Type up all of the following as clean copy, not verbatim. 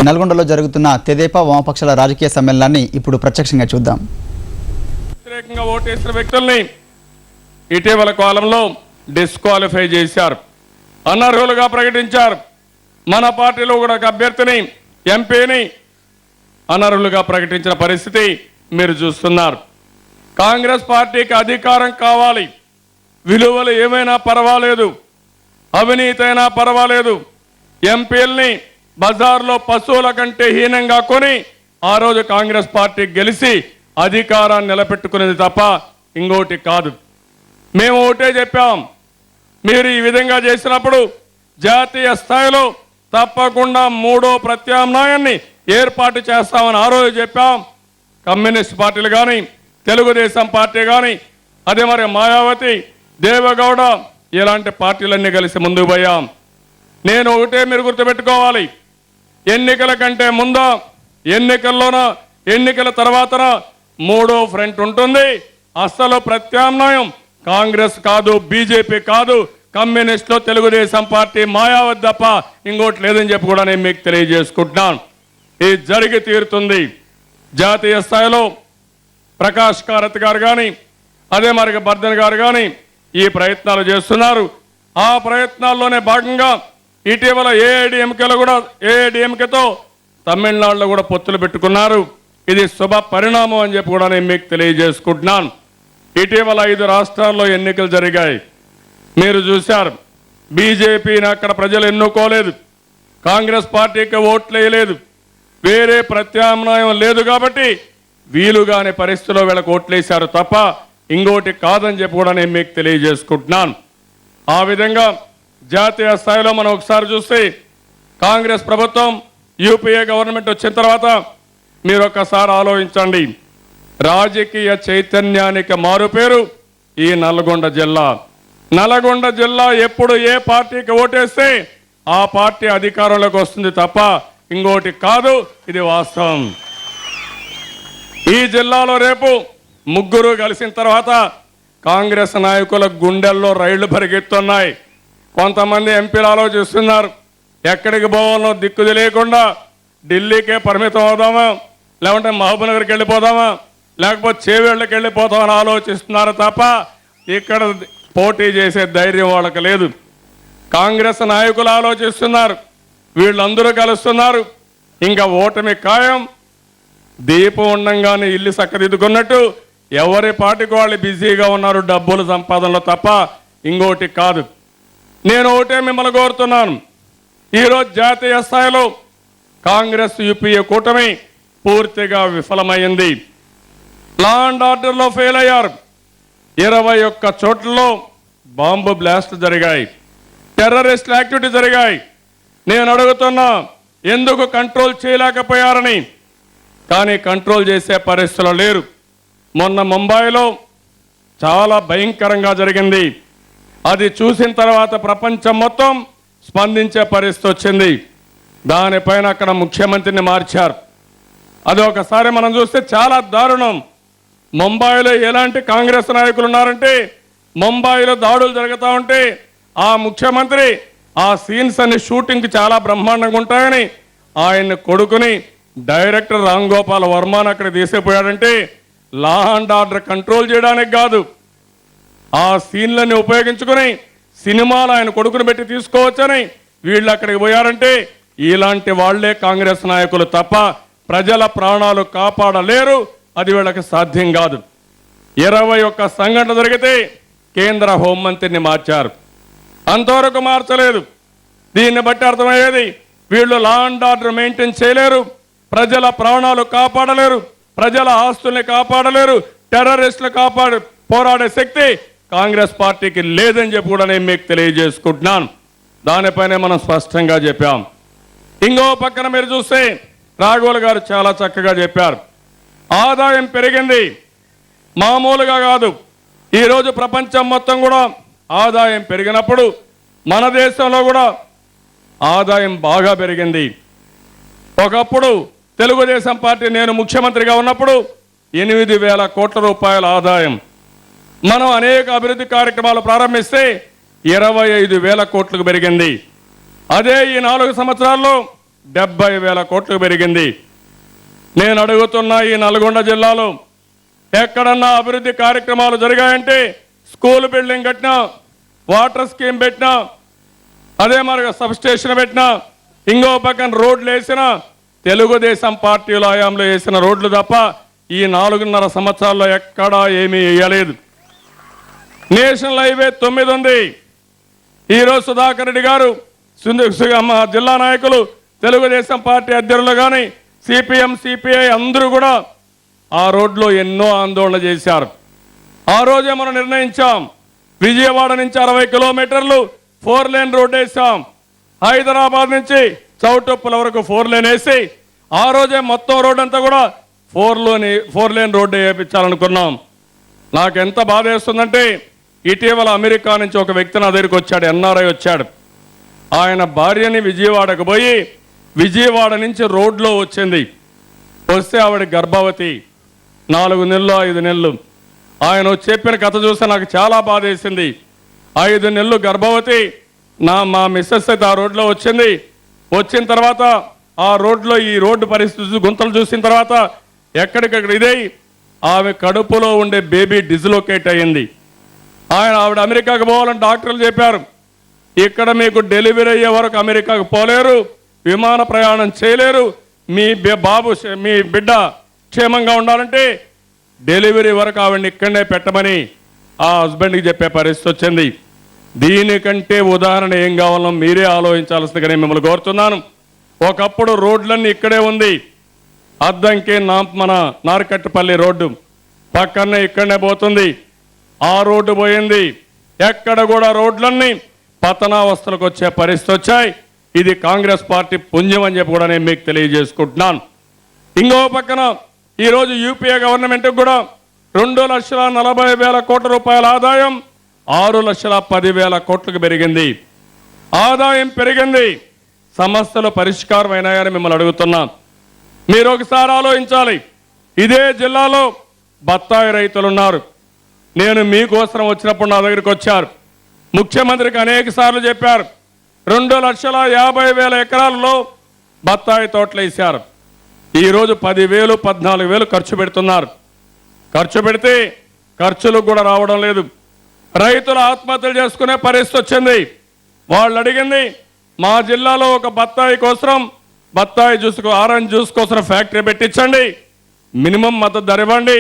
నల్గొండలో జరుగుతున్న తెదేపా వామపక్షాల రాజకీయ సమ్మేళనాన్ని ఇప్పుడు ప్రత్యక్షంగా చూద్దాం. వ్యతిరేకంగా ఓటేసిన వ్యక్తుల్ని ఇటీవల కాలంలో డిస్క్వాలిఫై చేశారు, అనర్హులుగా ప్రకటించారు. మన పార్టీలో కూడా ఒక అభ్యర్థిని ఎంపీని అనర్హులుగా ప్రకటించిన పరిస్థితి మీరు చూస్తున్నారు. కాంగ్రెస్ పార్టీకి అధికారం కావాలి, విలువలు ఏమైనా పర్వాలేదు, అవినీతి అయినా పర్వాలేదు, ఎంపీల్ని బజార్లో పశువుల కంటే హీనంగా కొని ఆ రోజు కాంగ్రెస్ పార్టీ గెలిచి అధికారాన్ని నిలబెట్టుకునేది తప్ప ఇంకోటి కాదు. మేము ఒకటే చెప్పాం, మీరు ఈ విధంగా చేసినప్పుడు జాతీయ స్థాయిలో తప్పకుండా మూడో ప్రత్యామ్నాయాన్ని ఏర్పాటు చేస్తామని ఆ రోజు చెప్పాం. కమ్యూనిస్ట్ పార్టీలు కానీ, తెలుగుదేశం పార్టీ కానీ, అదే మరి మాయావతి, దేవగౌడ ఇలాంటి పార్టీలన్నీ కలిసి ముందుకు పోయాం. నేను ఒకటే మీరు గుర్తుపెట్టుకోవాలి, ఎన్నికల కంటే ముందా, ఎన్నికల్లోన, ఎన్నికల తర్వాతన మూడో ఫ్రంట్ ఉంటుంది. అసలు ప్రత్యామ్నాయం కాంగ్రెస్ కాదు, బీజేపీ కాదు, కమ్యూనిస్టులు, తెలుగుదేశం పార్టీ, మాయావతి తప్ప ఇంకోటి లేదని చెప్పి కూడా నేను మీకు తెలియజేసుకుంటున్నాను. ఇది జరిగి తీరుతుంది. జాతీయ స్థాయిలో ప్రకాష్ కారత్ గారు కానీ, అదే మరి బర్ధన్ గారు కానీ ఈ ప్రయత్నాలు చేస్తున్నారు. ఆ ప్రయత్నాల్లోనే భాగంగా ఇటీవల ఏఐడిఎంకేలో కూడా ఏఐడిఎంకేతో తమిళనాడులో కూడా పొత్తులు పెట్టుకున్నారు. ఇది శుభ పరిణామం అని చెప్పి కూడా నేను మీకు తెలియజేసుకుంటున్నాను. ఇటీవల 5 రాష్ట్రాల్లో ఎన్నికలు జరిగాయి, మీరు చూశారు. బీజేపీని అక్కడ ప్రజలు ఎన్నుకోలేదు, కాంగ్రెస్ పార్టీకి ఓట్లు వేయలేదు, వేరే ప్రత్యామ్నాయం లేదు కాబట్టి వీలుగానే పరిస్థితిలో వీళ్ళకి ఓట్లేశారు తప్ప ఇంకోటి కాదని చెప్పి కూడా నేను మీకు తెలియజేసుకుంటున్నాను. ఆ విధంగా జాతీయ స్థాయిలో మనం ఒకసారి చూస్తే కాంగ్రెస్ ప్రభుత్వం, యూపీఏ గవర్నమెంట్ వచ్చిన తర్వాత మీరు ఒక్కసారి ఆలోచించండి, రాజకీయ చైతన్యానికి మారుపేరు ఈ నల్గొండ జిల్లా. నల్గొండ జిల్లా ఎప్పుడు ఏ పార్టీకి ఓటేస్తే ఆ పార్టీ అధికారంలోకి వస్తుంది తప్ప ఇంకోటి కాదు, ఇది వాస్తవం. ఈ జిల్లాలో రేపు ముగ్గురు కలిసిన తర్వాత కాంగ్రెస్ నాయకుల గుండెల్లో రైళ్లు పరిగెత్తున్నాయి. కొంతమంది ఎంపీలు ఆలోచిస్తున్నారు, ఎక్కడికి పోవాలో దిక్కు తెలియకుండా ఢిల్లీకే పరిమితం అవుదామా, లేకుంటే మహబూబ్నగర్కి వెళ్ళిపోదామా, లేకపోతే చేవేళ్ళకి వెళ్ళిపోతామని ఆలోచిస్తున్నారు తప్ప ఇక్కడ పోటీ చేసే ధైర్యం వాళ్ళకి లేదు. కాంగ్రెస్ నాయకులు ఆలోచిస్తున్నారు, వీళ్ళందరూ కలుస్తున్నారు, ఇంకా ఓటమి ఖాయం. దీపం ఉండంగానే ఇల్లు చక్కదిద్దుకున్నట్టు ఎవరి పాటికి వాళ్ళు బిజీగా ఉన్నారు డబ్బులు సంపాదనలో తప్ప ఇంకోటి కాదు. నేను ఒకటే మిమ్మల్ని కోరుతున్నాను, ఈరోజు జాతీయ స్థాయిలో కాంగ్రెస్ యూపీఏ కూటమి పూర్తిగా విఫలమైంది. లా అండ్ ఆర్డర్లో ఫెయిల్ అయ్యారు. 21 చోట్లలో బాంబు బ్లాస్ట్ జరిగాయి, టెర్రరిస్ట్ యాక్టివిటీ జరిగాయి. నేను అడుగుతున్నా, ఎందుకు కంట్రోల్ చేయలేకపోయారని. కానీ కంట్రోల్ చేసే పరిస్థితులు లేరు. మొన్న ముంబైలో చాలా భయంకరంగా జరిగింది. అది చూసిన తర్వాత ప్రపంచం మొత్తం స్పందించే పరిస్థితి వచ్చింది. దానిపైన అక్కడ ముఖ్యమంత్రిని మార్చారు. అది ఒకసారి మనం చూస్తే చాలా దారుణం. ముంబైలో ఎలాంటి కాంగ్రెస్ నాయకులు ఉన్నారంటే, ముంబైలో దాడులు జరుగుతూ ఉంటే ఆ ముఖ్యమంత్రి ఆ సీన్స్ అన్ని షూటింగ్కి చాలా బ్రహ్మాండంగా ఉంటాయని ఆయన్ని కొడుకుని డైరెక్టర్ రామ్ గోపాల్ వర్మని అక్కడ తీసిపోయాడంటే లా అండ్ ఆర్డర్ కంట్రోల్ చేయడానికి కాదు, ఆ సీన్లన్నీ ఉపయోగించుకుని సినిమాలు ఆయన కొడుకుని పెట్టి తీసుకోవచ్చని వీళ్ళు అక్కడికి పోయారంటే ఇలాంటి వాళ్లే కాంగ్రెస్ నాయకులు తప్ప ప్రజల ప్రాణాలు కాపాడలేరు. అది వీళ్ళకి సాధ్యం కాదు. 21 సంఘటన జరిగితే కేంద్ర హోంమంత్రిని మార్చారు, అంతవరకు మార్చలేదు. దీన్ని బట్టి అర్థమయ్యేది, వీళ్ళు లా అండ్ ఆర్డర్ మెయింటైన్ చేయలేరు, ప్రజల ప్రాణాలు కాపాడలేరు, ప్రజల ఆస్తుల్ని కాపాడలేరు, టెర్రరిస్టులు పోరాడే శక్తి కాంగ్రెస్ పార్టీకి లేదని చెప్పి కూడా నేను మీకు తెలియజేసుకుంటున్నాను. దానిపైనే మనం స్పష్టంగా చెప్పాం. ఇంకో పక్కన మీరు చూస్తే రాఘవులు గారు చాలా చక్కగా చెప్పారు, ఆదాయం పెరిగింది, మామూలుగా కాదు. ఈరోజు ప్రపంచం మొత్తం కూడా ఆదాయం పెరిగినప్పుడు మన దేశంలో కూడా ఆదాయం బాగా పెరిగింది. ఒకప్పుడు తెలుగుదేశం పార్టీ నేను ముఖ్యమంత్రిగా ఉన్నప్పుడు 8,000 కోట్ల రూపాయల ఆదాయం. మనం అనేక అభివృద్ధి కార్యక్రమాలు ప్రారంభిస్తే 25,000 కోట్లకు పెరిగింది. అదే ఈ 4 సంవత్సరాల్లో 70,000 కోట్లు పెరిగింది. నేను అడుగుతున్న ఈ నల్గొండ జిల్లాలో ఎక్కడన్నా అభివృద్ధి కార్యక్రమాలు జరిగాయంటే స్కూల్ బిల్డింగ్ కట్టినా, వాటర్ స్కీమ్ పెట్టినా, అదే మరి సబ్ స్టేషన్ పెట్టినా, ఇంకో పక్కన రోడ్లు వేసినా తెలుగుదేశం పార్టీలో హయాంలో వేసిన రోడ్లు తప్ప ఈ 4.5 సంవత్సరాల్లో ఎక్కడా ఏమీ వేయలేదు. నేషనల్ హైవే 9 ఉంది. ఈరోజు సుధాకర్ రెడ్డి గారు, మా జిల్లా నాయకులు, తెలుగుదేశం పార్టీ అధ్యక్షులు కానీ, సిపిఎం సిపిఐ అందరూ కూడా ఆ రోడ్లో ఎన్నో ఆందోళన చేశారు. ఆ రోజే మనం నిర్ణయించాం, విజయవాడ నుంచి 60 కిలోమీటర్లు 4 లేన్ రోడ్ వేసాం. హైదరాబాద్ నుంచి చౌటుప్పల వరకు 4 లేన్ వేసి ఆ రోజే మొత్తం రోడ్ అంతా కూడా 4 లేన్ రోడ్డు వేయించాలనుకున్నాం. నాకు ఎంత బాధ వేస్తుందంటే ఇటీవల అమెరికా నుంచి ఒక వ్యక్తి నా దగ్గరికి వచ్చాడు, ఎన్ఆర్ఐ వచ్చాడు. ఆయన భార్యని విజయవాడకు పోయి విజయవాడ నుంచి రోడ్లో వచ్చింది. వస్తే ఆవిడ గర్భవతి, 4 నెలలు 5 నెలలు. ఆయన చెప్పిన కథ చూస్తే నాకు చాలా బాధ వేసింది. 5 నెలలు గర్భవతి, మా మిస్సెస్ అయితే ఆ రోడ్లో వచ్చింది. వచ్చిన తర్వాత ఆ రోడ్లో ఈ రోడ్డు పరిస్థితి గుంతలు చూసిన తర్వాత ఎక్కడికక్కడ ఇదే ఆమె కడుపులో ఉండే బేబీ డిస్లోకేట్ అయ్యింది. ఆవిడ అమెరికాకు పోవాలని డాక్టర్లు చెప్పారు. ఇక్కడ మీకు డెలివరీ అయ్యే వరకు అమెరికాకు పోలేరు, విమాన ప్రయాణం చేయలేరు, మీ బిడ్డ క్షేమంగా ఉండాలంటే డెలివరీ వరకు ఆవిడని ఇక్కడనే పెట్టమని ఆ హస్బెండ్కి చెప్పే పరిస్థితి వచ్చింది. దీనికంటే ఉదాహరణ ఏం కావాలో మీరే ఆలోచించాల్సిందిగా నేను మిమ్మల్ని కోరుతున్నాను. ఒకప్పుడు రోడ్లన్నీ ఇక్కడే ఉంది. అద్దంకి మన నార్కట్పల్లి రోడ్డు పక్కనే ఇక్కడనే పోతుంది. ఆ రోడ్డు పోయింది. ఎక్కడ కూడా రోడ్లన్నీ పతనావస్థలకు వచ్చే పరిస్థితి వచ్చాయి. ఇది కాంగ్రెస్ పార్టీ పుణ్యం అని చెప్పి కూడా నేను మీకు తెలియజేసుకుంటున్నాను. ఇంకో పక్కన ఈరోజు యూపీఏ గవర్నమెంట్ కూడా 2,40,000 కోట్ల రూపాయల ఆదాయం 6,10,000 కోట్లకు పెరిగింది. ఆదాయం పెరిగింది, సమస్యలు పరిష్కారం అయినాయని మిమ్మల్ని అడుగుతున్నాం. మీరు ఒకసారి ఆలోచించాలి. ఇదే జిల్లాలో బత్తాయి రైతులు ఉన్నారు. నేను మీకోసం వచ్చినప్పుడు నా దగ్గరికి వచ్చారు. ముఖ్యమంత్రికి అనేక సార్లు చెప్పారు, 2,50,000 ఎకరాల్లో బత్తాయి తోటలు వేశారు. ఈరోజు 10,000 14,000 ఖర్చు పెడుతున్నారు. ఖర్చు పెడితే ఖర్చులకు కూడా రావడం లేదు. రైతులు ఆత్మహత్యలు చేసుకునే పరిస్థితి వచ్చింది. వాళ్ళు అడిగింది, మా జిల్లాలో ఒక బత్తాయి జ్యూస్ ఆరెంజ్ జ్యూస్ కోసం ఫ్యాక్టరీ పెట్టించండి, మినిమం మద్దతు ధర ఇవ్వండి,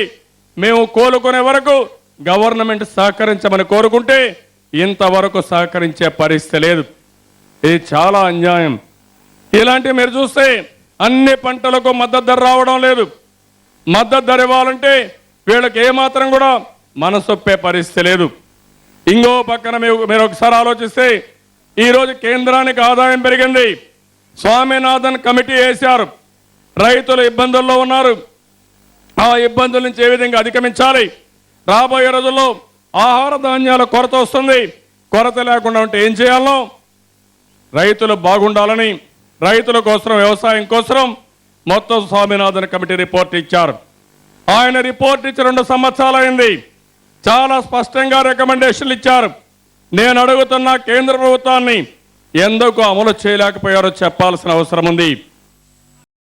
మేము కోలుకునే వరకు గవర్నమెంట్ సహకరించమని కోరుకుంటే ఇంతవరకు సహకరించే పరిస్థితి లేదు. ఇది చాలా అన్యాయం. ఇలాంటివి మీరు చూస్తే అన్ని పంటలకు మద్దతు ధర రావడం లేదు. మద్దతు ధర ఇవ్వాలంటే వీళ్ళకి ఏమాత్రం కూడా మనసొప్పే పరిస్థితి లేదు. ఇంకో పక్కన మీరు ఒకసారి ఆలోచిస్తే ఈరోజు కేంద్రానికి ఆదాయం పెరిగింది. స్వామినాథన్ కమిటీ వేశారు. రైతులు ఇబ్బందుల్లో ఉన్నారు. ఆ ఇబ్బందుల నుంచి ఏ విధంగా అధిగమించాలి, రాబోయే రోజుల్లో ఆహార ధాన్యాల కొరత వస్తుంది, కొరత లేకుండా ఉంటే ఏం చేయాలో, రైతులు బాగుండాలని రైతుల కోసం వ్యవసాయం కోసం మొత్తం స్వామినాథన్ కమిటీ రిపోర్ట్ ఇచ్చారు. ఆయన రిపోర్ట్ ఇచ్చి 2 సంవత్సరాలు అయింది. చాలా స్పష్టంగా రికమెండేషన్లు ఇచ్చారు. నేను అడుగుతున్న కేంద్ర ప్రభుత్వాన్ని ఎందుకు అమలు చేయలేకపోయారో చెప్పాల్సిన అవసరం ఉంది.